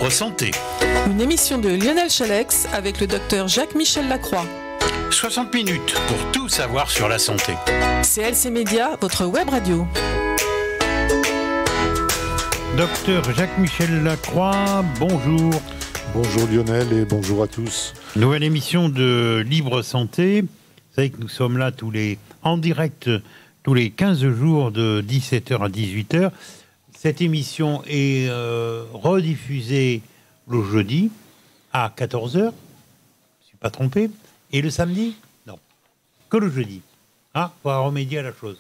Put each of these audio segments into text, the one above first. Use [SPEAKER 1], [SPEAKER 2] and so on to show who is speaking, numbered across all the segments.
[SPEAKER 1] Libre Santé.
[SPEAKER 2] Une émission de Lionel Chalex avec le docteur Jacques-Michel Lacroix.
[SPEAKER 1] 60 minutes pour tout savoir sur la santé.
[SPEAKER 2] CLC Média, votre web radio.
[SPEAKER 3] Docteur Jacques-Michel Lacroix, bonjour.
[SPEAKER 4] Bonjour Lionel et bonjour à tous.
[SPEAKER 3] Nouvelle émission de Libre Santé. Vous savez que nous sommes là en direct tous les 15 jours de 17h à 18h. Cette émission est rediffusée le jeudi à 14h. Je ne me suis pas trompé. Et le samedi? Non. Que le jeudi. Ah, pour remédier à la chose.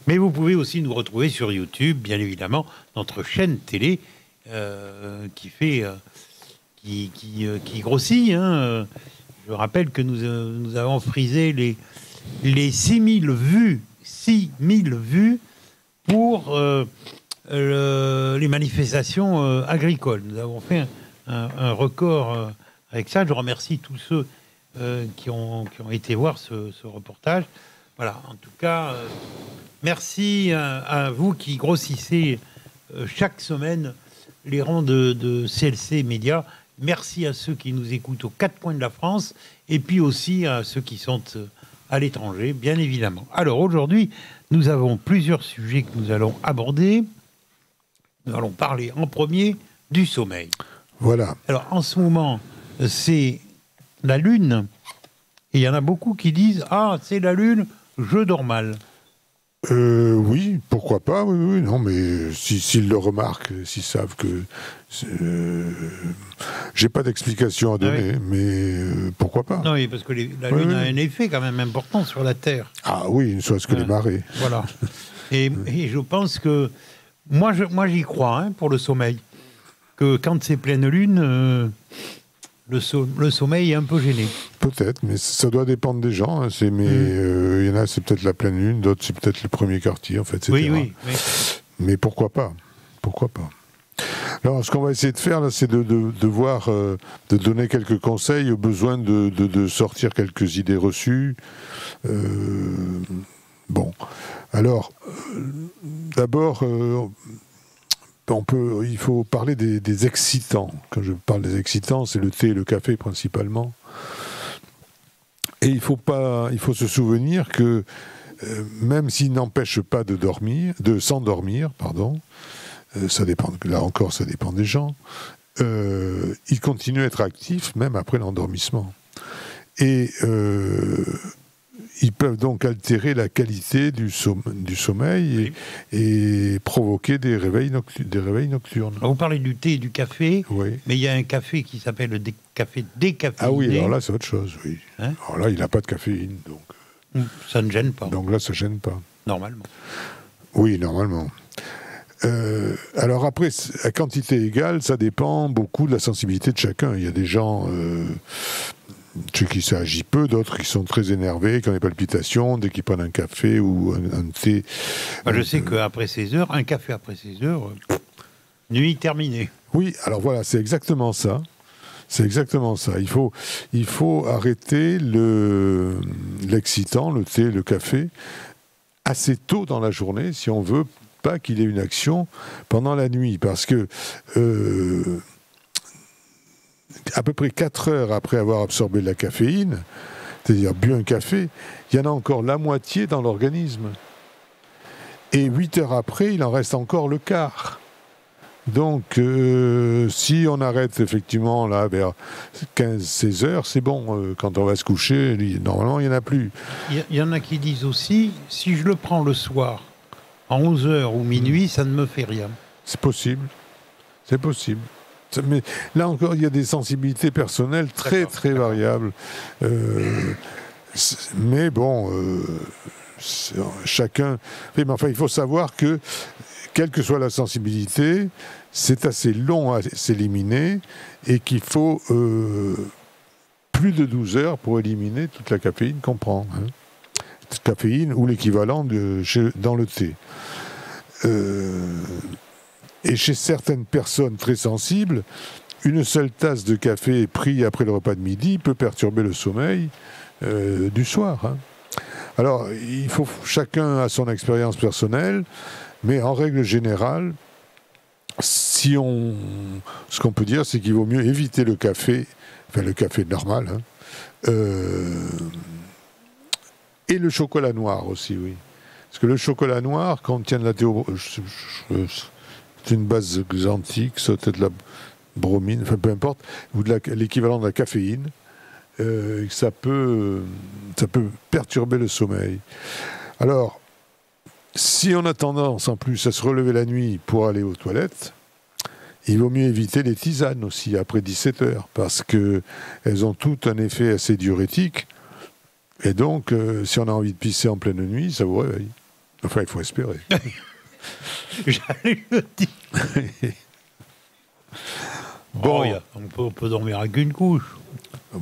[SPEAKER 3] Mais vous pouvez aussi nous retrouver sur YouTube, bien évidemment, notre chaîne télé qui grossit. Hein. Je rappelle que nous avons frisé les 6000 vues pour les manifestations agricoles. Nous avons fait un record avec ça. Je remercie tous ceux qui ont été voir ce reportage. Voilà, en tout cas, merci à vous qui grossissez chaque semaine les rangs de CLC Média. Merci à ceux qui nous écoutent aux 4 coins de la France et puis aussi à ceux qui sont à l'étranger, bien évidemment. Alors aujourd'hui, nous avons plusieurs sujets que nous allons aborder. Nous allons parler en premier du sommeil.
[SPEAKER 4] Voilà.
[SPEAKER 3] Alors en ce moment, c'est la Lune. Et il y en a beaucoup qui disent « Ah, c'est la Lune, je dors mal ».
[SPEAKER 4] Oui, pourquoi pas, oui, non, mais s'ils le remarquent, s'ils savent que... j'ai pas d'explication à donner, mais pourquoi pas.
[SPEAKER 3] Non, oui, parce que la Lune a un effet quand même important sur la Terre.
[SPEAKER 4] Ah oui, ne serait-ce que les marées.
[SPEAKER 3] Voilà. Et je pense que... Moi j'y crois, hein, pour le sommeil. Que quand c'est pleine Lune... Le sommeil est un peu gêné.
[SPEAKER 4] Peut-être, mais ça doit dépendre des gens. Hein. Il y en a, c'est peut-être la pleine lune, d'autres, c'est peut-être le premier quartier, en fait, etc.
[SPEAKER 3] Oui.
[SPEAKER 4] Mais pourquoi pas? Pourquoi pas? Alors, ce qu'on va essayer de faire, là, c'est de voir, de donner quelques conseils, au besoin de sortir quelques idées reçues. Bon. Alors, d'abord... il faut parler des excitants. Quand je parle des excitants, c'est le thé et le café principalement. Et il faut se souvenir que même s'ils n'empêchent pas de s'endormir, ça dépend. Là encore, ça dépend des gens. Ils continuent à être actifs même après l'endormissement. Et ils peuvent donc altérer la qualité du sommeil et provoquer des réveils nocturnes.
[SPEAKER 3] Alors vous parlez du thé et du café,
[SPEAKER 4] oui.
[SPEAKER 3] Mais il y a un café qui s'appelle le café décaféiné.
[SPEAKER 4] Ah oui, alors là c'est autre chose, oui.
[SPEAKER 3] Hein?
[SPEAKER 4] Alors là il n'a pas de caféine, donc...
[SPEAKER 3] Ça ne gêne pas.
[SPEAKER 4] Donc là ça ne gêne pas.
[SPEAKER 3] Normalement.
[SPEAKER 4] Oui, normalement. Alors après, à quantité égale, ça dépend beaucoup de la sensibilité de chacun. Il y a des gens... chez qui ça agit peu, d'autres qui sont très énervés, qui ont des palpitations, dès qu'ils prennent un café ou un thé.
[SPEAKER 3] Je sais qu'après 16 heures, un café après 16 heures, nuit terminée.
[SPEAKER 4] Oui, alors voilà, c'est exactement ça. C'est exactement ça. Il faut arrêter l'excitant, le thé, le café, assez tôt dans la journée, si on veut pas qu'il ait une action pendant la nuit. Parce que... à peu près 4 heures après avoir absorbé de la caféine, c'est-à-dire bu un café, il y en a encore la moitié dans l'organisme. Et 8 heures après, il en reste encore le quart. Donc, si on arrête effectivement là vers 15-16 heures, c'est bon. Quand on va se coucher, normalement, il n'y en a plus.
[SPEAKER 3] Il y en a qui disent aussi, si je le prends le soir, à 11 heures ou minuit, ça ne me fait rien.
[SPEAKER 4] C'est possible. C'est possible. Mais là encore, il y a des sensibilités personnelles très variables. Mais bon, chacun... Mais enfin, il faut savoir que, quelle que soit la sensibilité, c'est assez long à s'éliminer et qu'il faut plus de 12 heures pour éliminer toute la caféine qu'on prend. Hein. Caféine ou l'équivalent dans le thé. Et chez certaines personnes très sensibles, une seule tasse de café pris après le repas de midi peut perturber le sommeil du soir. Hein. Alors, chacun a son expérience personnelle, mais en règle générale, ce qu'on peut dire, c'est qu'il vaut mieux éviter le café, enfin le café normal, hein, et le chocolat noir aussi, oui. Parce que le chocolat noir contient de la c'est une base xanthique, ça peut être de la bromine, enfin peu importe, ou de l'équivalent de la caféine. Ça peut perturber le sommeil. Alors, si on a tendance en plus à se relever la nuit pour aller aux toilettes, il vaut mieux éviter les tisanes aussi après 17 heures, parce qu'elles ont toutes un effet assez diurétique. Et donc, si on a envie de pisser en pleine nuit, ça vous réveille. Enfin, il faut espérer.
[SPEAKER 3] J'allais le dire.
[SPEAKER 4] Bon,
[SPEAKER 3] on peut dormir avec une couche.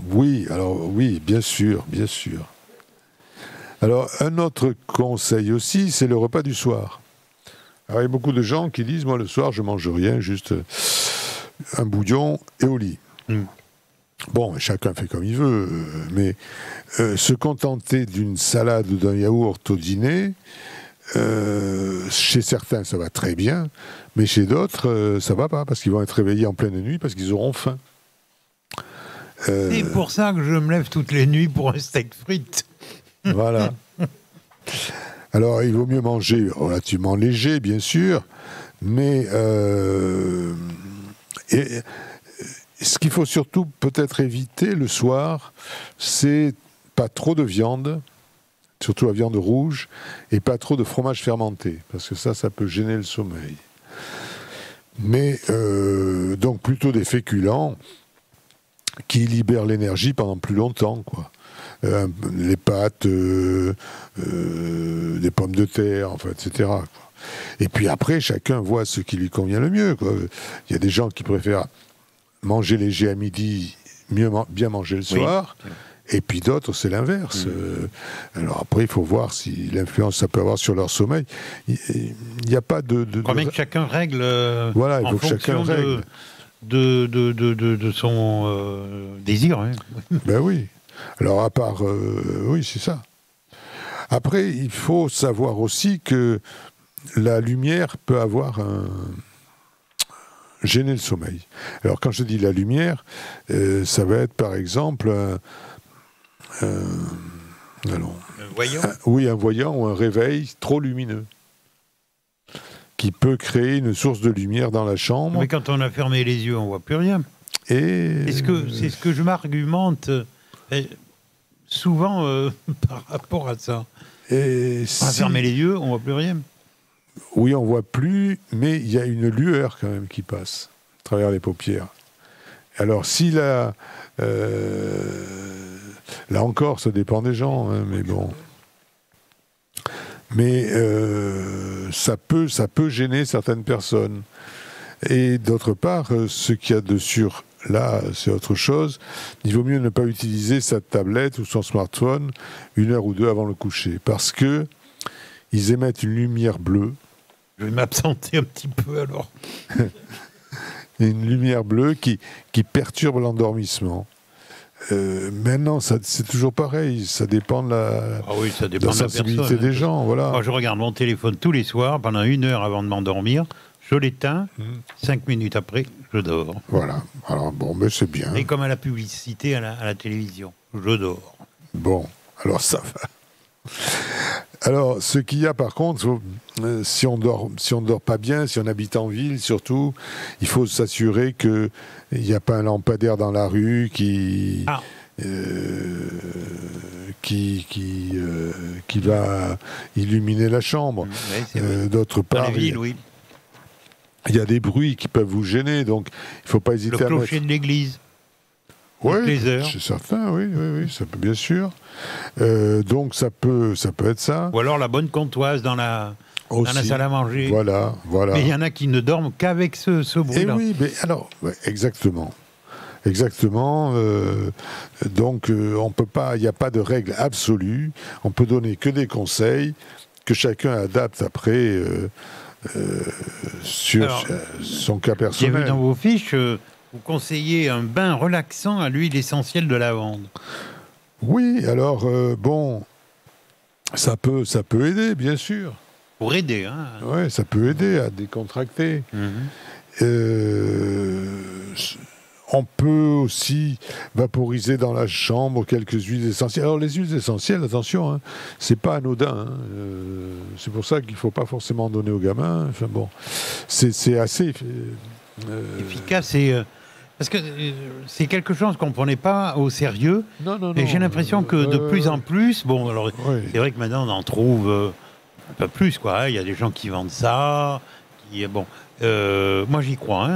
[SPEAKER 4] Oui, alors oui, bien sûr, bien sûr. Alors, un autre conseil aussi, c'est le repas du soir. Alors, il y a beaucoup de gens qui disent, moi, le soir, je mange rien, juste un bouillon et au lit. Bon, chacun fait comme il veut, mais se contenter d'une salade ou d'un yaourt au dîner, chez certains, ça va très bien, mais chez d'autres, ça va pas, parce qu'ils vont être réveillés en pleine nuit, parce qu'ils auront faim.
[SPEAKER 3] C'est pour ça que je me lève toutes les nuits pour un steak frites.
[SPEAKER 4] Voilà. Alors, il vaut mieux manger relativement léger, bien sûr, mais ce qu'il faut surtout peut-être éviter le soir, c'est pas trop de viande, surtout la viande rouge, et pas trop de fromage fermenté, parce que ça peut gêner le sommeil. Mais donc plutôt des féculents qui libèrent l'énergie pendant plus longtemps, quoi. Les pâtes, des pommes de terre, enfin, etc., quoi. Et puis après, chacun voit ce qui lui convient le mieux, quoi. Il y a des gens qui préfèrent manger léger à midi, bien manger le soir. Oui. Et puis d'autres, c'est l'inverse. Alors après, il faut voir si l'influence ça peut avoir sur leur sommeil. Il n'y a pas de...
[SPEAKER 3] Quand même que chacun règle
[SPEAKER 4] voilà, il faut
[SPEAKER 3] en
[SPEAKER 4] que chacun
[SPEAKER 3] fonction
[SPEAKER 4] règle.
[SPEAKER 3] De son désir. Hein.
[SPEAKER 4] Ben oui. Alors à part... oui, c'est ça. Après, il faut savoir aussi que la lumière peut avoir gêner le sommeil. Alors quand je dis la lumière, ça va être par exemple
[SPEAKER 3] un voyant.
[SPEAKER 4] Oui, un voyant ou un réveil trop lumineux qui peut créer une source de lumière dans la chambre.
[SPEAKER 3] Mais quand on a fermé les yeux, on voit plus rien.
[SPEAKER 4] Et
[SPEAKER 3] c'est ce que je m'argumente souvent par rapport à ça.
[SPEAKER 4] Et
[SPEAKER 3] on a fermé les yeux, on voit plus rien.
[SPEAKER 4] Oui, on voit plus, mais il y a une lueur quand même qui passe à travers les paupières. Alors si là encore, ça dépend des gens, hein, mais bon. Mais ça peut gêner certaines personnes. Et d'autre part, ce qu'il y a de sûr, là, c'est autre chose. Il vaut mieux ne pas utiliser sa tablette ou son smartphone 1 heure ou 2 avant le coucher, parce que ils émettent une lumière bleue.
[SPEAKER 3] Je vais m'absenter un petit peu alors.
[SPEAKER 4] Une lumière bleue qui perturbe l'endormissement. Maintenant, c'est toujours pareil. Ça dépend de la sensibilité des gens. Voilà.
[SPEAKER 3] Moi, je regarde mon téléphone tous les soirs pendant 1 heure avant de m'endormir. Je l'éteins. 5 minutes après, je dors.
[SPEAKER 4] Voilà. Alors bon, mais c'est bien.
[SPEAKER 3] Et comme à la publicité à la télévision, je dors.
[SPEAKER 4] Bon, alors ça va. Alors, ce qu'il y a par contre, si on dort pas bien, si on habite en ville surtout, il faut s'assurer qu'il n'y a pas un lampadaire dans la rue qui va illuminer la chambre. D'autre part,
[SPEAKER 3] villes, oui.
[SPEAKER 4] Il y a des bruits qui peuvent vous gêner, donc il ne faut pas hésiter à mettre...
[SPEAKER 3] Le clocher de l'église.
[SPEAKER 4] Oui, c'est certain, oui, ça peut, bien sûr. Donc ça peut être ça.
[SPEAKER 3] Ou alors la bonne comptoise dans la salle à manger.
[SPEAKER 4] Voilà.
[SPEAKER 3] Mais il y en a qui ne dorment qu'avec ce bruit-là.
[SPEAKER 4] Et oui, mais alors, exactement. Donc on peut pas, il n'y a pas de règle absolue. On peut donner que des conseils que chacun adapte après sur son cas personnel.
[SPEAKER 3] J'ai vu dans vos fiches. Vous conseillez un bain relaxant à l'huile essentielle de lavande.
[SPEAKER 4] Oui, alors, bon, ça peut aider, bien sûr.
[SPEAKER 3] Pour aider, hein.
[SPEAKER 4] Oui, ça peut aider à décontracter. On peut aussi vaporiser dans la chambre quelques huiles essentielles. Alors les huiles essentielles, attention, hein, c'est pas anodin. Hein, c'est pour ça qu'il ne faut pas forcément donner aux gamins. Enfin bon, c'est assez
[SPEAKER 3] efficace. Parce que c'est quelque chose qu'on ne prenait pas au sérieux.
[SPEAKER 4] Non,
[SPEAKER 3] et j'ai l'impression que de plus en plus, bon, alors c'est vrai que maintenant on en trouve un peu plus, quoi. Hein, il y a des gens qui vendent ça. Moi j'y crois.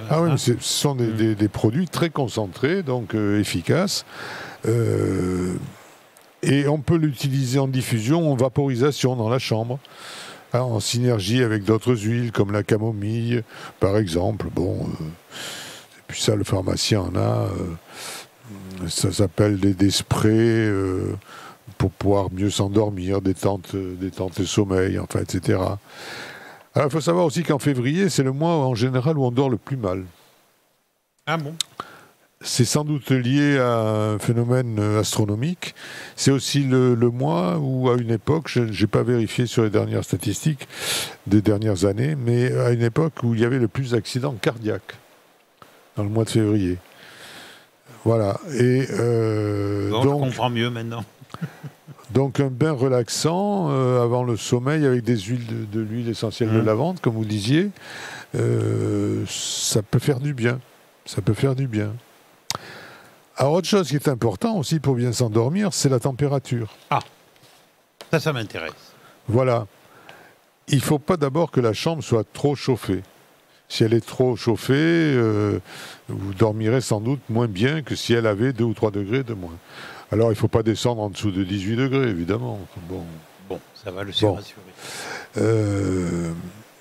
[SPEAKER 4] Mais ce sont des produits très concentrés, donc efficaces. Et on peut l'utiliser en diffusion, en vaporisation dans la chambre, hein, en synergie avec d'autres huiles comme la camomille, par exemple. Bon. Puis ça, le pharmacien en a. Ça s'appelle des sprays pour pouvoir mieux s'endormir, détente et sommeil, enfin, etc. Alors, il faut savoir aussi qu'en février, c'est le mois en général où on dort le plus mal.
[SPEAKER 3] Ah bon ?
[SPEAKER 4] C'est sans doute lié à un phénomène astronomique. C'est aussi le mois où, à une époque, je n'ai pas vérifié sur les dernières statistiques des dernières années, mais à une époque où il y avait le plus d'accidents cardiaques. Dans le mois de février. Voilà. Et
[SPEAKER 3] donc, je comprends mieux maintenant.
[SPEAKER 4] Donc un bain relaxant avant le sommeil avec des huiles de l'huile essentielle de lavande, comme vous disiez, ça peut faire du bien. Ça peut faire du bien. Alors autre chose qui est important aussi pour bien s'endormir, c'est la température.
[SPEAKER 3] Ah, ça m'intéresse.
[SPEAKER 4] Voilà. Il ne faut pas d'abord que la chambre soit trop chauffée. Si elle est trop chauffée, vous dormirez sans doute moins bien que si elle avait 2 ou 3 degrés de moins. Alors, il ne faut pas descendre en dessous de 18 degrés, évidemment.
[SPEAKER 3] Bon, ça va le rassurer.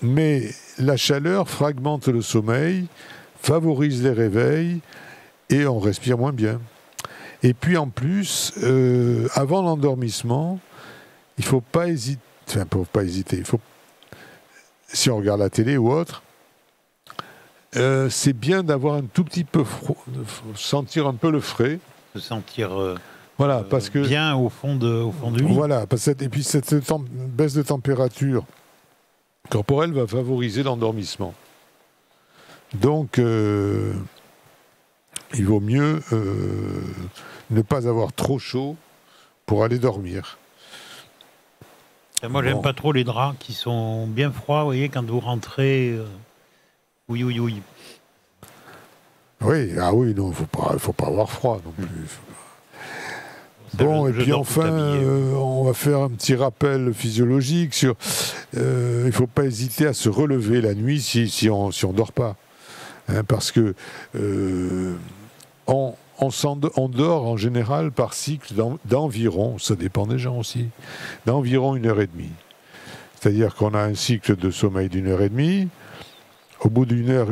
[SPEAKER 4] Mais la chaleur fragmente le sommeil, favorise les réveils, et on respire moins bien. Et puis, en plus, avant l'endormissement, il ne faut pas hésiter. Enfin, il ne faut pas hésiter. Si on regarde la télé ou autre, c'est bien d'avoir un tout petit peu froid, sentir un peu le frais.
[SPEAKER 3] Se sentir
[SPEAKER 4] voilà, parce que,
[SPEAKER 3] bien au fond du lit.
[SPEAKER 4] Voilà, et puis cette baisse de température corporelle va favoriser l'endormissement. Donc, il vaut mieux ne pas avoir trop chaud pour aller dormir.
[SPEAKER 3] Et moi, j'aime pas trop les draps qui sont bien froids, vous voyez, quand vous rentrez... Oui.
[SPEAKER 4] Oui, non, il faut pas avoir froid non plus. Bon, et puis enfin, on va faire un petit rappel physiologique sur... il ne faut pas hésiter à se relever la nuit si on dort pas. Hein, parce que on dort en général par cycle d'environ, ça dépend des gens aussi, d'environ 1h30. C'est-à-dire qu'on a un cycle de sommeil d'1h30. Au bout d'une heure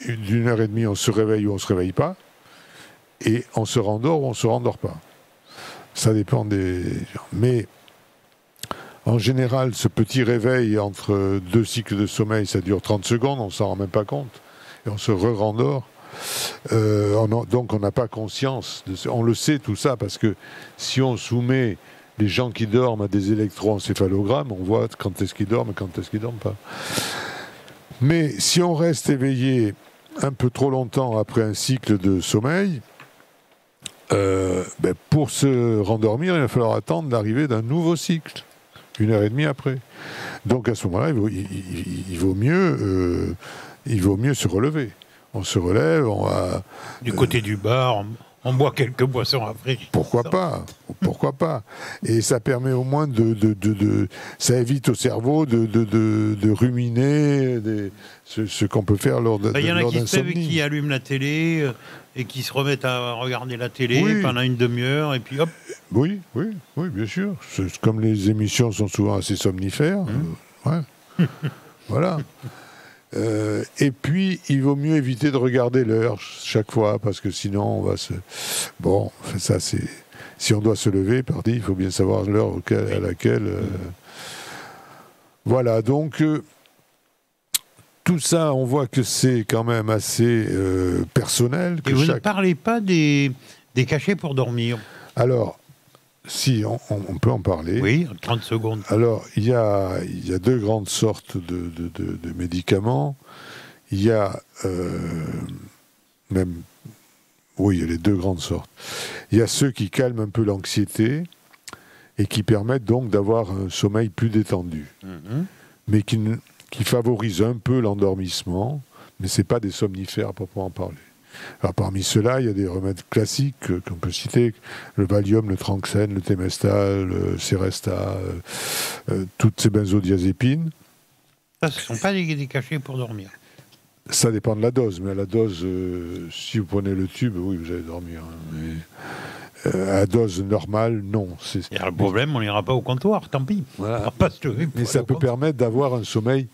[SPEAKER 4] et demie, on se réveille ou on ne se réveille pas. Et on se rendort ou on ne se rendort pas. Ça dépend des gens. Mais en général, ce petit réveil entre 2 cycles de sommeil, ça dure 30 secondes, on ne s'en rend même pas compte. Et on se re-rendort. Donc on n'a pas conscience. On le sait tout ça, parce que si on soumet les gens qui dorment à des électroencéphalogrammes, on voit quand est-ce qu'ils dorment et quand est-ce qu'ils ne dorment pas. Mais si on reste éveillé un peu trop longtemps après un cycle de sommeil, pour se rendormir, il va falloir attendre l'arrivée d'un nouveau cycle, 1h30 après. Donc à ce moment-là, il vaut mieux se relever. On se relève, on va...
[SPEAKER 3] Du côté du bar, on boit quelques boissons rafraîchissantes.
[SPEAKER 4] Pourquoi pas. Et ça permet au moins ça évite au cerveau de ruminer ce qu'on peut faire lors d'insomnie.
[SPEAKER 3] Il y en a qui allument la télé et qui se remettent à regarder la télé pendant une demi-heure et puis hop.
[SPEAKER 4] Oui, bien sûr. Comme les émissions sont souvent assez somnifères. Voilà. Et puis, il vaut mieux éviter de regarder l'heure chaque fois, parce que sinon, on va se... Bon, ça, c'est... Si on doit se lever, il faut bien savoir l'heure à laquelle... Voilà, donc... tout ça, on voit que c'est quand même assez personnel.
[SPEAKER 3] Et vous ne parlez pas des cachets pour dormir?
[SPEAKER 4] Alors... Si, on peut en parler.
[SPEAKER 3] Oui, 30 secondes.
[SPEAKER 4] Alors, il y a 2 grandes sortes de médicaments il y a même... Oui, il y a les deux grandes sortes. Il y a ceux qui calment un peu l'anxiété et qui permettent donc d'avoir un sommeil plus détendu, mais qui favorisent un peu l'endormissement, mais ce n'est pas des somnifères à proprement parler. Alors parmi ceux-là, il y a des remèdes classiques qu'on peut citer, le Valium, le Tranxène, le Temestal, le Seresta, toutes ces benzodiazépines.
[SPEAKER 3] Ça, ce ne sont pas des cachets pour dormir.
[SPEAKER 4] Ça dépend de la dose, mais à la dose, si vous prenez le tube, oui, vous allez dormir. Mais à dose normale, non.
[SPEAKER 3] Et le problème, on n'ira pas au comptoir, tant pis.
[SPEAKER 4] Voilà.
[SPEAKER 3] On va pas se lever pour
[SPEAKER 4] Mais ça peut permettre d'avoir un sommeil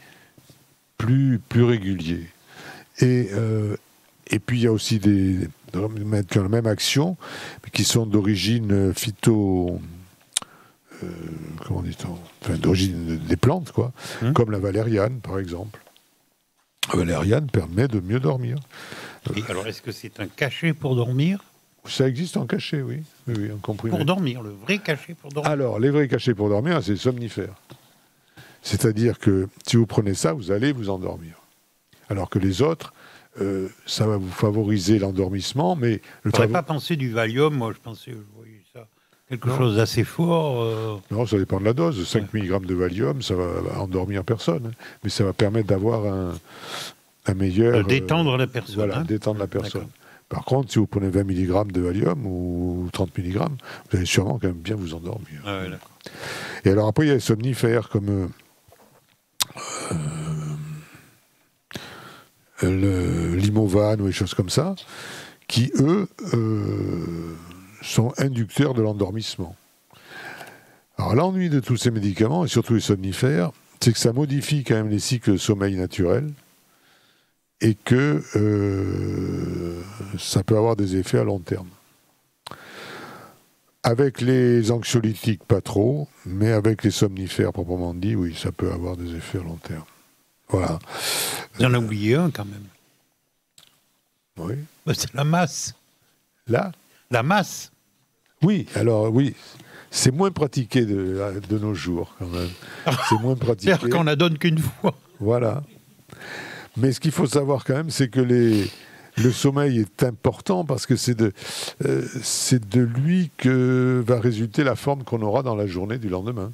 [SPEAKER 4] plus régulier. Et puis, il y a aussi des remèdes qui ont la même action, mais qui sont d'origine comment dit-on, enfin, d'origine des plantes, quoi, comme la valériane, par exemple. La valériane permet de mieux dormir.
[SPEAKER 3] Et alors, est-ce que c'est un cachet pour dormir?
[SPEAKER 4] Ça existe en cachet, oui. Oui, en comprimé.
[SPEAKER 3] Pour dormir, le vrai cachet pour dormir.
[SPEAKER 4] Alors, les vrais cachets pour dormir, c'est les somnifères. C'est-à-dire que si vous prenez ça, vous allez vous endormir. Alors que les autres, ça va vous favoriser l'endormissement, mais...
[SPEAKER 3] Je n'aurais pas pensé du Valium, moi je pensais, je voyais ça, quelque chose d'assez fort.
[SPEAKER 4] Non, ça dépend de la dose. 5 mg de Valium, ça va endormir personne. Mais ça va permettre d'avoir un meilleur...
[SPEAKER 3] détendre la personne.
[SPEAKER 4] Voilà, détendre la personne. Par contre, si vous prenez 20 mg de Valium ou 30 mg, vous allez sûrement quand même bien vous endormir.
[SPEAKER 3] Ah ouais, d'accord.
[SPEAKER 4] Et alors après, il y a les somnifères comme le Limovan ou des choses comme ça, qui, eux, sont inducteurs de l'endormissement. Alors l'ennui de tous ces médicaments, et surtout les somnifères, c'est que ça modifie quand même les cycles de sommeil naturels, et que ça peut avoir des effets à long terme. Avec les anxiolytiques, pas trop, mais avec les somnifères proprement dit, oui, ça peut avoir des effets à long terme. Voilà.
[SPEAKER 3] J'en ai oublié un quand même.
[SPEAKER 4] Oui.
[SPEAKER 3] Ben, c'est la masse.
[SPEAKER 4] Là ?
[SPEAKER 3] La masse.
[SPEAKER 4] Oui, alors oui. C'est moins pratiqué de nos jours, quand même. C'est moins pratiqué.
[SPEAKER 3] C'est-à-dire qu'on la donne qu'une fois.
[SPEAKER 4] Voilà. Mais ce qu'il faut savoir quand même, c'est que le sommeil est important parce que c'est de lui que va résulter la forme qu'on aura dans la journée du lendemain.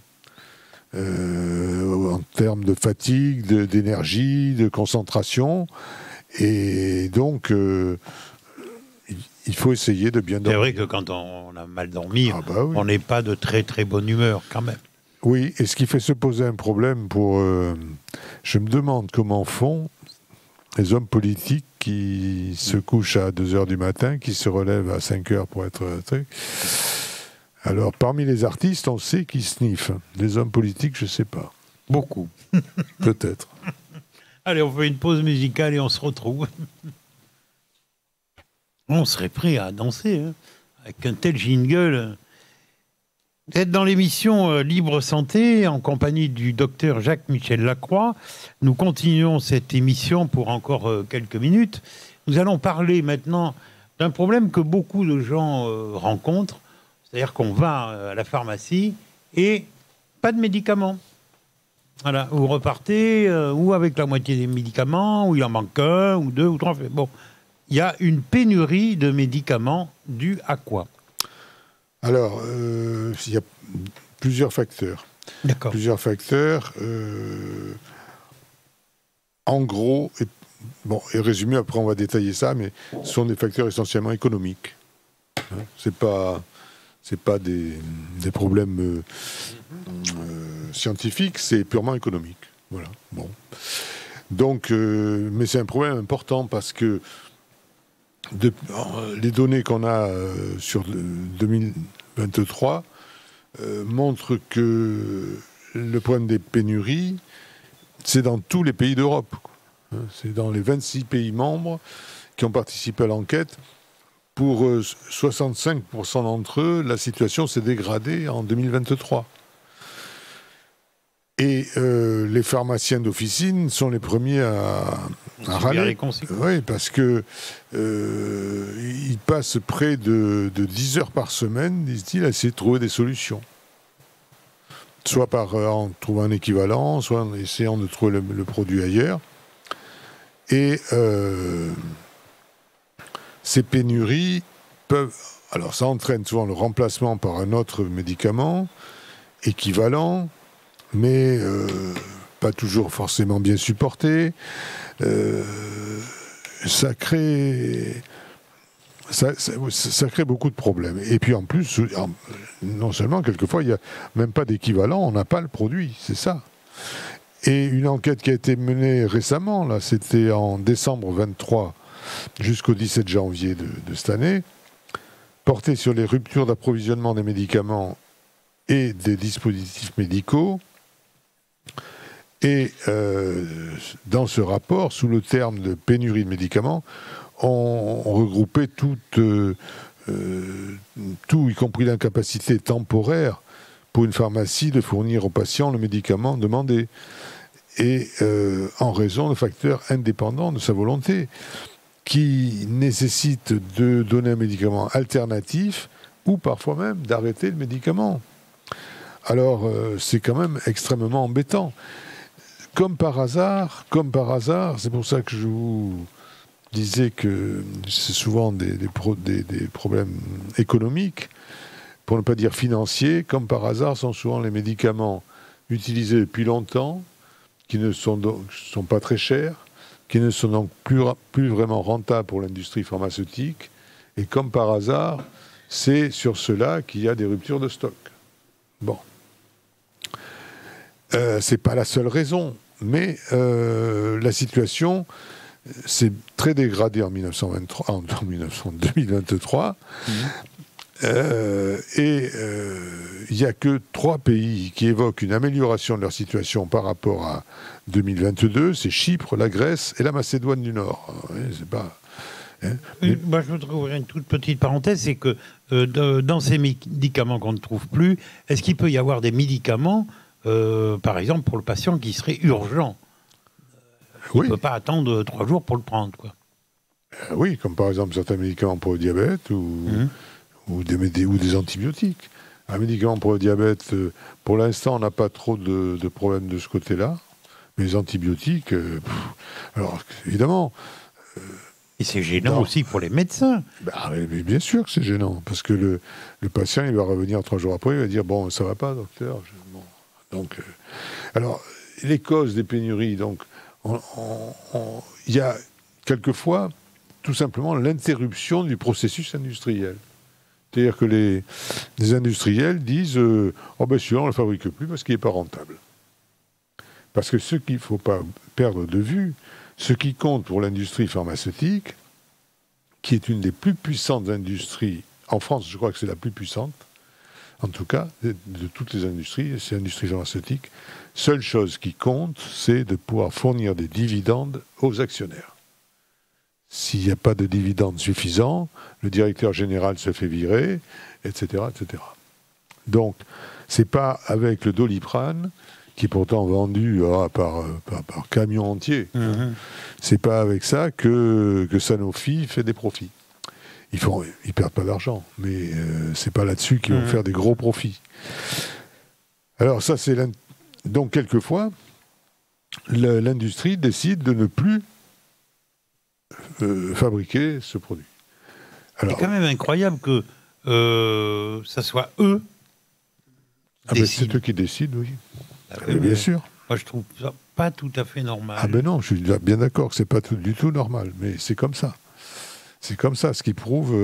[SPEAKER 4] En termes de fatigue, d'énergie, de concentration. Et donc, il faut essayer de bien dormir.
[SPEAKER 3] C'est vrai que quand on a mal dormi,
[SPEAKER 4] oui.
[SPEAKER 3] On n'est pas de très très bonne humeur quand même.
[SPEAKER 4] Oui, et ce qui fait se poser un problème pour... je me demande comment font les hommes politiques qui se couchent à 2h du matin, qui se relèvent à 5h pour être... Alors, parmi les artistes, on sait qu'ils sniffent. Les hommes politiques, je ne sais pas.
[SPEAKER 3] Beaucoup.
[SPEAKER 4] Peut-être.
[SPEAKER 3] Allez, on fait une pause musicale et on se retrouve. On serait prêt à danser, hein, avec un tel jingle. Vous êtes dans l'émission Libre Santé, en compagnie du docteur Jacques-Michel Lacroix. Nous continuons cette émission pour encore quelques minutes. Nous allons parler maintenant d'un problème que beaucoup de gens rencontrent. C'est-à-dire qu'on va à la pharmacie et pas de médicaments. Voilà, vous repartez ou avec la moitié des médicaments, ou il en manque un, ou deux, ou trois. Bon, il y a une pénurie de médicaments due à quoi? Alors,
[SPEAKER 4] il y a plusieurs facteurs.
[SPEAKER 3] D'accord.
[SPEAKER 4] Plusieurs facteurs. En gros, et résumé, après on va détailler ça, mais ce sont des facteurs essentiellement économiques. Hein, c'est pas des problèmes scientifiques, c'est purement économique. Voilà. Bon. Donc, mais c'est un problème important parce que les données qu'on a sur 2023 montrent que le problème des pénuries, c'est dans tous les pays d'Europe. C'est dans les 26 pays membres qui ont participé à l'enquête. Pour 65% d'entre eux, la situation s'est dégradée en 2023. Et les pharmaciens d'officine sont les premiers à râler. Oui, parce que ils passent près de 10 heures par semaine, disent-ils, à essayer de trouver des solutions. Soit en trouvant un équivalent, soit en essayant de trouver le produit ailleurs. Et ces pénuries peuvent... Alors ça entraîne souvent le remplacement par un autre médicament équivalent, mais pas toujours forcément bien supporté. Ça crée beaucoup de problèmes. Et puis en plus, non seulement, quelquefois, il n'y a même pas d'équivalent, on n'a pas le produit, c'est ça. Et une enquête qui a été menée récemment, là, c'était en décembre 23 jusqu'au 17 janvier de cette année, portée sur les ruptures d'approvisionnement des médicaments et des dispositifs médicaux. Et dans ce rapport, sous le terme de pénurie de médicaments, on regroupait tout, y compris l'incapacité temporaire pour une pharmacie de fournir aux patients le médicament demandé, et en raison de facteurs indépendants de sa volonté, qui nécessitent de donner un médicament alternatif ou parfois même d'arrêter le médicament. Alors c'est quand même extrêmement embêtant. Comme par hasard, c'est pour ça que je vous disais que c'est souvent des problèmes économiques, pour ne pas dire financiers. Comme par hasard, sont souvent les médicaments utilisés depuis longtemps, qui ne sont pas très chers, qui ne sont donc plus vraiment rentables pour l'industrie pharmaceutique. Et comme par hasard, c'est sur cela qu'il y a des ruptures de stock. Bon. C'est pas la seule raison, mais la situation s'est très dégradée en 2023. Et il n'y a que 3 pays qui évoquent une amélioration de leur situation par rapport à 2022. C'est Chypre, la Grèce et la Macédoine du Nord. C'est pas...
[SPEAKER 3] Moi, je voudrais ouvrir une toute petite parenthèse, c'est que dans ces médicaments qu'on ne trouve plus, est-ce qu'il peut y avoir des médicaments, par exemple, pour le patient qui serait urgent? Il ne peut pas attendre 3 jours pour le prendre, quoi.
[SPEAKER 4] Oui, comme par exemple certains médicaments pour le diabète ou des antibiotiques. Un médicament pour le diabète, pour l'instant, on n'a pas trop de problèmes de ce côté-là. Mais les antibiotiques, alors évidemment...
[SPEAKER 3] Et c'est gênant aussi pour les médecins.
[SPEAKER 4] Mais bien sûr que c'est gênant, parce que le patient, il va revenir 3 jours après, il va dire « Bon, ça va pas, docteur ?» Donc, alors, les causes des pénuries, donc, il y a quelquefois tout simplement l'interruption du processus industriel. C'est-à-dire que les industriels disent « Oh ben celui-là, on ne le fabrique plus parce qu'il n'est pas rentable. » Parce que ce qu'il ne faut pas perdre de vue, ce qui compte pour l'industrie pharmaceutique, qui est une des plus puissantes industries, en France je crois que c'est la plus puissante, en tout cas de toutes les industries, c'est l'industrie pharmaceutique, seule chose qui compte, c'est de pouvoir fournir des dividendes aux actionnaire. S'il n'y a pas de dividendes suffisants, le directeur général se fait virer, etc. etc. Donc, ce n'est pas avec le Doliprane, qui est pourtant vendu par camion entier, c'est pas avec ça que Sanofi fait des profits. Ils perdent pas d'argent, mais c'est pas là-dessus qu'ils vont faire des gros profits. Alors ça, c'est... Donc, quelquefois, l'industrie décide de ne plus fabriquer ce produit.
[SPEAKER 3] Alors, c'est quand même incroyable que ça soit eux.
[SPEAKER 4] C'est eux qui décident, oui. Bien sûr.
[SPEAKER 3] Moi, je trouve ça pas tout à fait normal.
[SPEAKER 4] Ah ben non, je suis bien d'accord que c'est pas du tout normal, mais c'est comme ça. C'est comme ça, ce qui prouve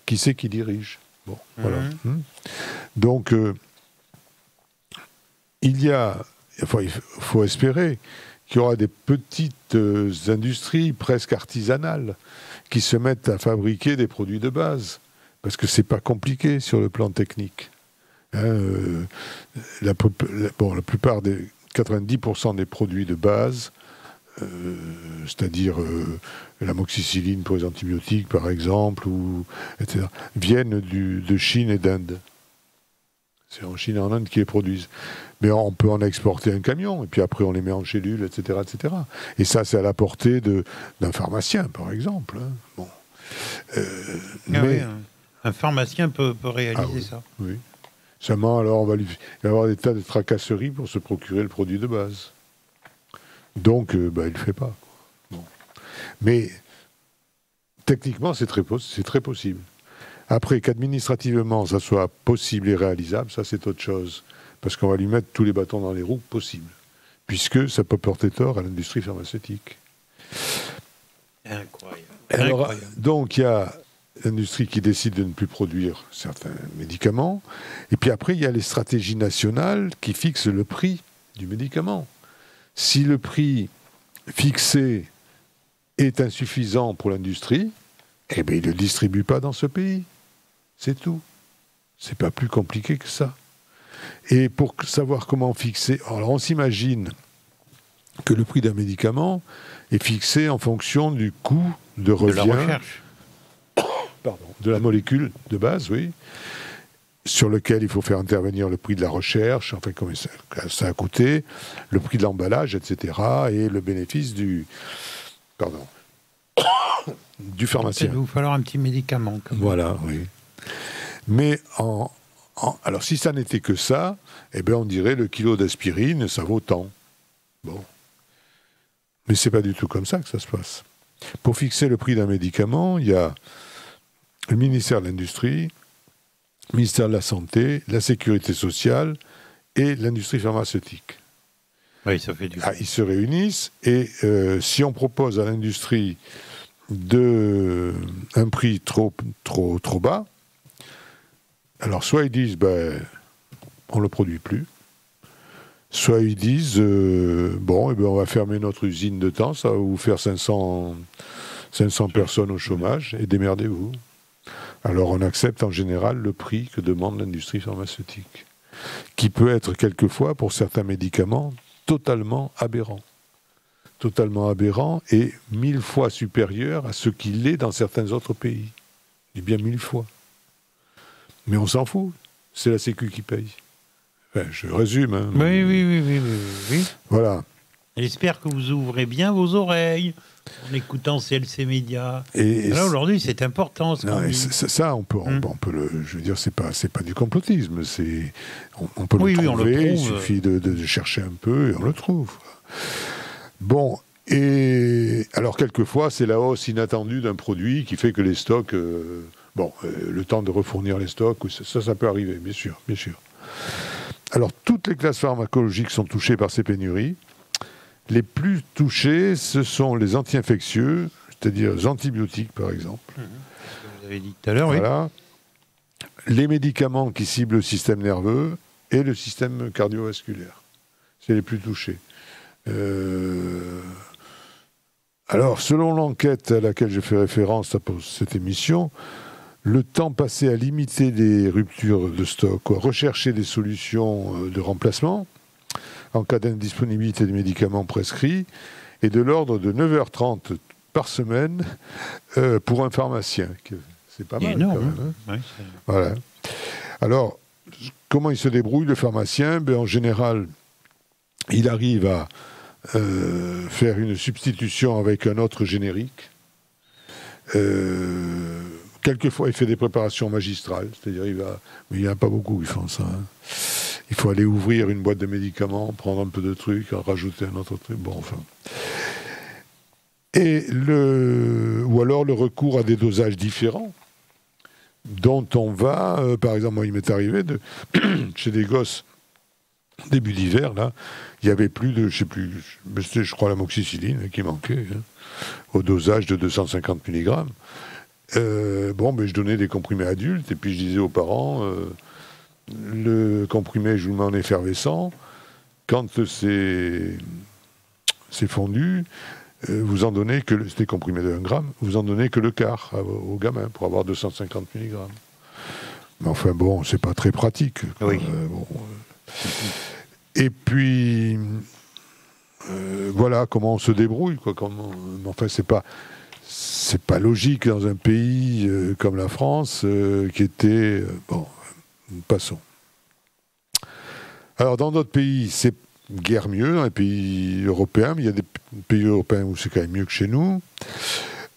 [SPEAKER 4] qui c'est qui dirige. Bon, voilà. Donc, il faut espérer qu'il y aura des petites industries presque artisanales qui se mettent à fabriquer des produits de base, parce que c'est pas compliqué sur le plan technique. La plupart des 90% des produits de base, c'est-à-dire l'amoxicilline pour les antibiotiques par exemple, etc., viennent de Chine et d'Inde. C'est en Chine et en Inde qu'ils les produisent. Mais on peut en exporter un camion, et puis après on les met en cellule, etc. etc. Et ça, c'est à la portée d'un pharmacien, par exemple. Bon.
[SPEAKER 3] Oui, un pharmacien peut réaliser ça.
[SPEAKER 4] Oui. Seulement, alors, il va y avoir des tas de tracasseries pour se procurer le produit de base. Donc, il ne le fait pas. Bon. Mais techniquement, c'est très possible. Après, qu'administrativement, ça soit possible et réalisable, ça c'est autre chose. Parce qu'on va lui mettre tous les bâtons dans les roues possibles. Puisque ça peut porter tort à l'industrie pharmaceutique.
[SPEAKER 3] Incroyable.
[SPEAKER 4] Alors, donc, il y a l'industrie qui décide de ne plus produire certains médicaments. Et puis après, il y a les stratégies nationales qui fixent le prix du médicament. Si le prix fixé est insuffisant pour l'industrie, eh bien, il ne le distribue pas dans ce pays. C'est tout. C'est pas plus compliqué que ça. Et pour savoir comment fixer... Alors, on s'imagine que le prix d'un médicament est fixé en fonction du coût de revient...
[SPEAKER 3] De la recherche.
[SPEAKER 4] Pardon, de la molécule de base, oui, sur lequel il faut faire intervenir le prix de la recherche, enfin, combien ça a coûté, le prix de l'emballage, etc., et le bénéfice du pharmacien.
[SPEAKER 3] Il va vous falloir un petit médicament.
[SPEAKER 4] Voilà, oui. Mais alors, si ça n'était que ça, eh bien, on dirait le kilo d'aspirine, ça vaut tant. Bon. Mais c'est pas du tout comme ça que ça se passe. Pour fixer le prix d'un médicament, il y a le ministère de l'Industrie, le ministère de la Santé, la Sécurité sociale et l'industrie pharmaceutique.
[SPEAKER 3] Oui, ça fait du bien.
[SPEAKER 4] Ils se réunissent et si on propose à l'industrie un prix trop bas, alors soit ils disent on ne le produit plus, soit ils disent on va fermer notre usine de temps, ça va vous faire 500 personnes au chômage et démerdez-vous. Alors on accepte en général le prix que demande l'industrie pharmaceutique, qui peut être quelquefois, pour certains médicaments, totalement aberrant. Totalement aberrant et 1000 fois supérieur à ce qu'il est dans certains autres pays. Je dis bien 1000 fois. Mais on s'en fout, c'est la Sécu qui paye. Enfin, je résume. Hein.
[SPEAKER 3] Oui.
[SPEAKER 4] Voilà.
[SPEAKER 3] J'espère que vous ouvrez bien vos oreilles en écoutant CLC Média.
[SPEAKER 4] Et
[SPEAKER 3] là, aujourd'hui, c'est important.
[SPEAKER 4] Ça, on peut je veux dire, c'est pas du complotisme. On peut le trouver, il suffit de chercher un peu et on le trouve. Bon, et alors quelquefois, c'est la hausse inattendue d'un produit qui fait que les stocks... le temps de refournir les stocks, ça peut arriver, bien sûr. Alors, toutes les classes pharmacologiques sont touchées par ces pénuries. Les plus touchés, ce sont les anti-infectieux, c'est-à-dire les antibiotiques, par exemple.
[SPEAKER 3] Vous avez dit tout à l'heure,
[SPEAKER 4] voilà. Oui. Les médicaments qui ciblent le système nerveux et le système cardiovasculaire. C'est les plus touchés. Alors, selon l'enquête à laquelle je fais référence pour cette émission, le temps passé à limiter les ruptures de stock, à rechercher des solutions de remplacement en cas d'indisponibilité des médicaments prescrits, est de l'ordre de 9h30 par semaine pour un pharmacien. C'est pas mal.
[SPEAKER 3] Énorme,
[SPEAKER 4] quand même, hein.
[SPEAKER 3] Oui,
[SPEAKER 4] voilà. Alors, comment il se débrouille, le pharmacien ? En général, il arrive à faire une substitution avec un autre générique. Quelquefois, il fait des préparations magistrales, c'est-à-dire mais il n'y en a pas beaucoup qui font ça. Hein. Il faut aller ouvrir une boîte de médicaments, prendre un peu de trucs, en rajouter un autre truc. Bon, enfin. Ou alors le recours à des dosages différents, dont on va, par exemple, moi, il m'est arrivé chez des gosses, début d'hiver, là, il y avait plus de, je crois l'amoxicilline qui manquait, hein, au dosage de 250 mg. Je donnais des comprimés adultes, et puis je disais aux parents, le comprimé, je vous le mets en effervescent, quand c'est fondu, vous en donnez que, c'était comprimé de 1 gramme, vous en donnez que le quart au gamin, pour avoir 250 mg. Mais enfin bon, c'est pas très pratique.
[SPEAKER 3] Oui.
[SPEAKER 4] Et puis, voilà comment on se débrouille, quoi. Enfin, c'est pas logique dans un pays comme la France, qui était... passons. Alors, dans d'autres pays, c'est guère mieux, dans les pays européens, mais il y a des pays européens où c'est quand même mieux que chez nous.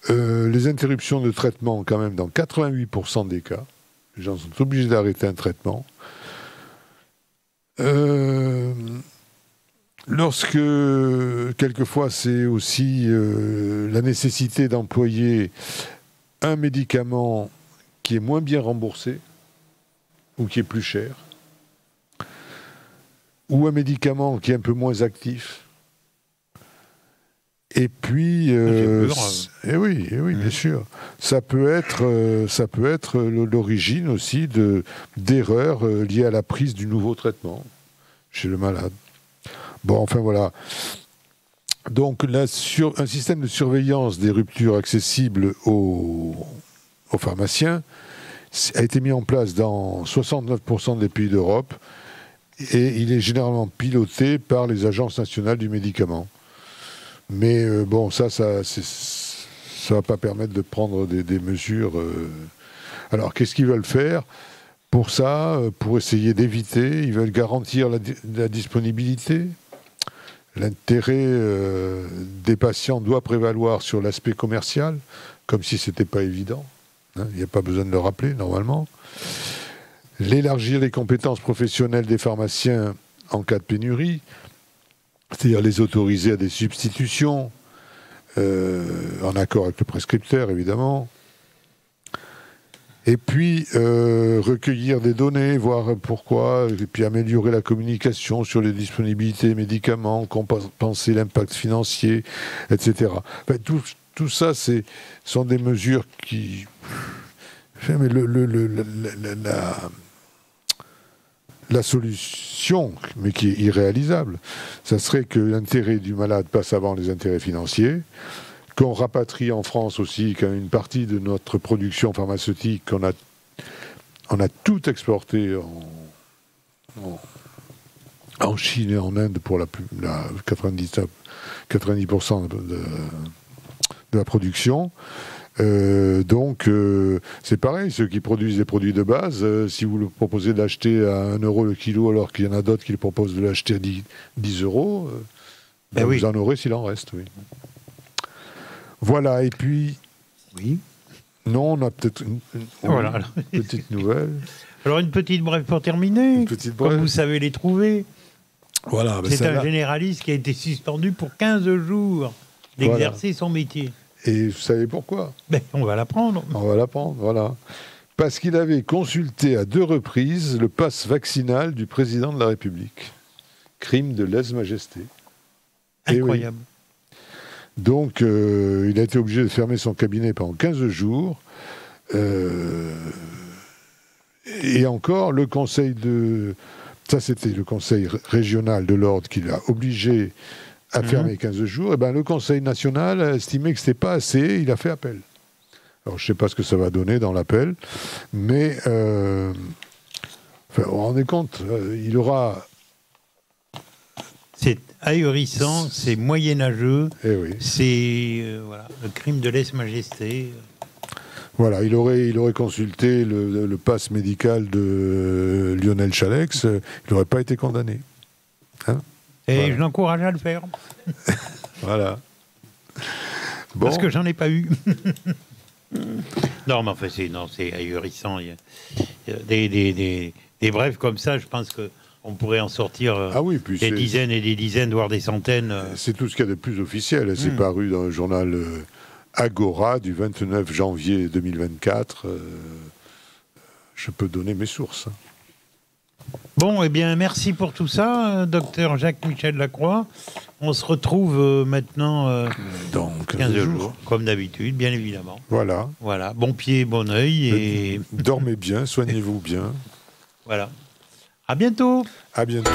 [SPEAKER 4] Les interruptions de traitement, quand même, dans 88% des cas, les gens sont obligés d'arrêter un traitement. Lorsque, quelquefois, c'est aussi la nécessité d'employer un médicament qui est moins bien remboursé ou qui est plus cher, ou un médicament qui est un peu moins actif. Et puis, oui, bien sûr, ça peut être l'origine aussi d'erreurs liées à la prise du nouveau traitement chez le malade. Bon, enfin voilà. Donc, un système de surveillance des ruptures accessibles aux pharmaciens a été mis en place dans 69% des pays d'Europe et il est généralement piloté par les agences nationales du médicament. Mais bon, ça va pas permettre de prendre des mesures. Alors, qu'est-ce qu'ils veulent faire pour ça, pour essayer d'éviter? Ils veulent garantir la disponibilité. L'intérêt des patients doit prévaloir sur l'aspect commercial, comme si ce n'était pas évident. Hein, il n'y a pas besoin de le rappeler, normalement. L'élargir les compétences professionnelles des pharmaciens en cas de pénurie, c'est-à-dire les autoriser à des substitutions, en accord avec le prescripteur, évidemment. Et puis, recueillir des données, voir pourquoi, et puis améliorer la communication sur les disponibilités des médicaments, compenser l'impact financier, etc. Enfin, tout ça, sont des mesures qui... Mais la solution, mais qui est irréalisable, ça serait que l'intérêt du malade passe avant les intérêts financiers, qu'on rapatrie en France aussi qu'une partie de notre production pharmaceutique, on a tout exporté en Chine et en Inde pour la 90% de la production. Donc, c'est pareil, ceux qui produisent des produits de base, si vous le proposez d'acheter à 1 euro le kilo, alors qu'il y en a d'autres qui le proposent de l'acheter à 10 euros, oui. Vous en aurez s'il en reste, oui. Voilà, et puis...
[SPEAKER 3] Oui.
[SPEAKER 4] Non, on a peut-être une petite nouvelle.
[SPEAKER 3] Alors, une petite brève pour terminer. Comme vous savez les trouver.
[SPEAKER 4] Voilà,
[SPEAKER 3] c'est un généraliste qui a été suspendu pour 15 jours d'exercer son métier.
[SPEAKER 4] Et vous savez pourquoi?
[SPEAKER 3] On va l'apprendre.
[SPEAKER 4] On va l'apprendre, voilà. Parce qu'il avait consulté à 2 reprises le pass vaccinal du président de la République. Crime de lèse-majesté.
[SPEAKER 3] Incroyable.
[SPEAKER 4] Oui. Donc, il a été obligé de fermer son cabinet pendant 15 jours. Et encore, le conseil ça, c'était le conseil régional de l'ordre qui l'a obligé à fermer 15 jours. Et le conseil national a estimé que ce n'était pas assez. Il a fait appel. Alors, je ne sais pas ce que ça va donner dans l'appel. Mais, vous vous rendez compte, il aura...
[SPEAKER 3] C'est ahurissant, c'est moyenâgeux,
[SPEAKER 4] oui.
[SPEAKER 3] C'est le crime de lèse-majesté.
[SPEAKER 4] Voilà, il aurait consulté le pass médical de Lionel Chalex, il n'aurait pas été condamné. Hein?
[SPEAKER 3] Et je l'encourage à le faire.
[SPEAKER 4] Voilà. Bon.
[SPEAKER 3] Parce que j'en ai pas eu. Non, mais enfin, c'est ahurissant. Il y a des brèves comme ça, je pense que on pourrait en sortir des dizaines et des dizaines, voire des centaines.
[SPEAKER 4] C'est tout ce qu'il y a de plus officiel. C'est paru dans le journal Agora du 29 janvier 2024. Je peux donner mes sources.
[SPEAKER 3] Bon, eh bien, merci pour tout ça, docteur Jacques-Michel Lacroix. On se retrouve maintenant
[SPEAKER 4] dans
[SPEAKER 3] 15 jours, comme d'habitude, bien évidemment.
[SPEAKER 4] Voilà.
[SPEAKER 3] Bon pied, bon œil. Et...
[SPEAKER 4] Dormez bien, soignez-vous bien.
[SPEAKER 3] Voilà. À bientôt.
[SPEAKER 4] À bientôt.